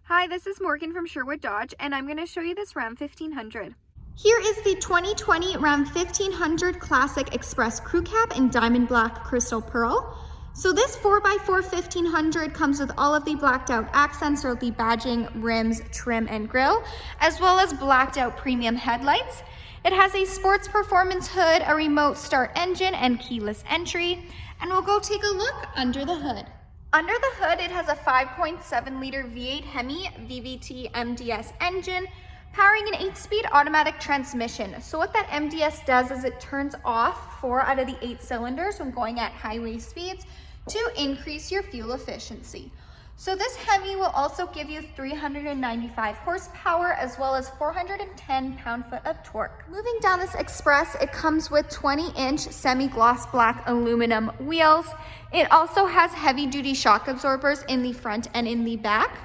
Hi, this is Morgan from Sherwood Dodge, and I'm going to show you this Ram 1500. Here is the 2020 Ram 1500 Classic Express Crew Cab in Diamond Black Crystal Pearl. So this 4x4 1500 comes with all of the blacked out accents, or the badging, rims, trim, and grille, as well as blacked out premium headlights. It has a sports performance hood, a remote start engine, and keyless entry. And we'll go take a look under the hood. Under the hood, it has a 5.7 liter V8 Hemi VVT MDS engine, powering an 8-speed automatic transmission. So what that MDS does is it turns off 4 out of the 8 cylinders when going at highway speeds to increase your fuel efficiency. So this Hemi will also give you 395 horsepower as well as 410 pound-foot of torque. Moving down this Express, it comes with 20-inch semi-gloss black aluminum wheels. It also has heavy-duty shock absorbers in the front and in the back.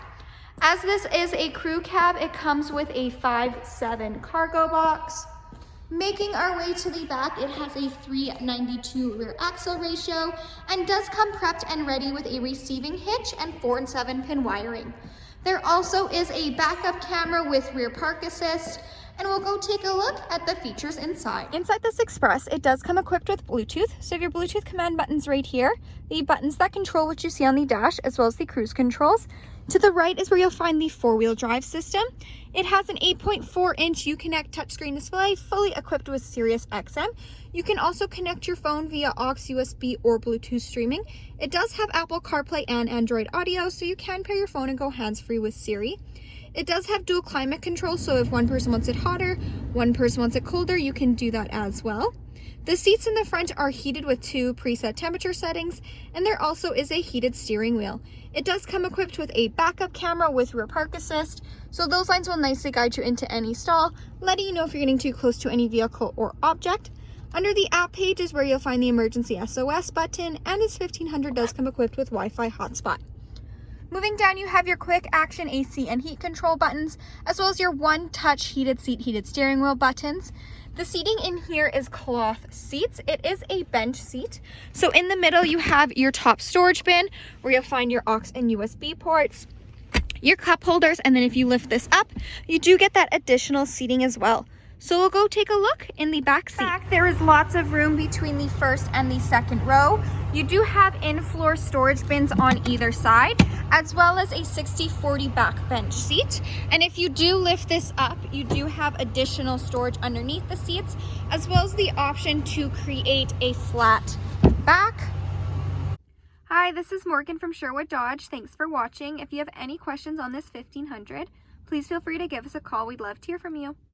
As this is a crew cab, it comes with a 5'7" cargo box. Making our way to the back, it has a 392 rear axle ratio and does come prepped and ready with a receiving hitch and 4 and 7 pin wiring. There also is a backup camera with rear park assist, and we'll go take a look at the features inside. Inside this Express, it does come equipped with Bluetooth. So you have your Bluetooth command buttons right here, the buttons that control what you see on the dash, as well as the cruise controls. To the right is where you'll find the 4-wheel drive system. It has an 8.4-inch Uconnect touchscreen display, fully equipped with Sirius XM. You can also connect your phone via aux, USB, or Bluetooth streaming. It does have Apple CarPlay and Android Audio, so you can pair your phone and go hands-free with Siri. It does have dual climate control, so if one person wants it hotter, one person wants it colder, you can do that as well. The seats in the front are heated with 2 preset temperature settings, and there also is a heated steering wheel. It does come equipped with a backup camera with rear park assist, so those lines will nicely guide you into any stall, letting you know if you're getting too close to any vehicle or object. Under the app page is where you'll find the emergency SOS button, and this 1500 does come equipped with Wi-Fi hotspot. Moving down, you have your quick action AC and heat control buttons, as well as your one-touch heated seat, heated steering wheel buttons. The seating in here is cloth seats. It is a bench seat. So in the middle, you have your top storage bin where you'll find your aux and USB ports, your cup holders, and then if you lift this up, you do get that additional seating as well. So we'll go take a look in the back seat. There is lots of room between the first and the second row. You do have in-floor storage bins on either side, as well as a 60/40 back bench seat. And if you do lift this up, you do have additional storage underneath the seats, as well as the option to create a flat back. Hi, this is Morgan from Sherwood Dodge. Thanks for watching. If you have any questions on this 1500, please feel free to give us a call. We'd love to hear from you.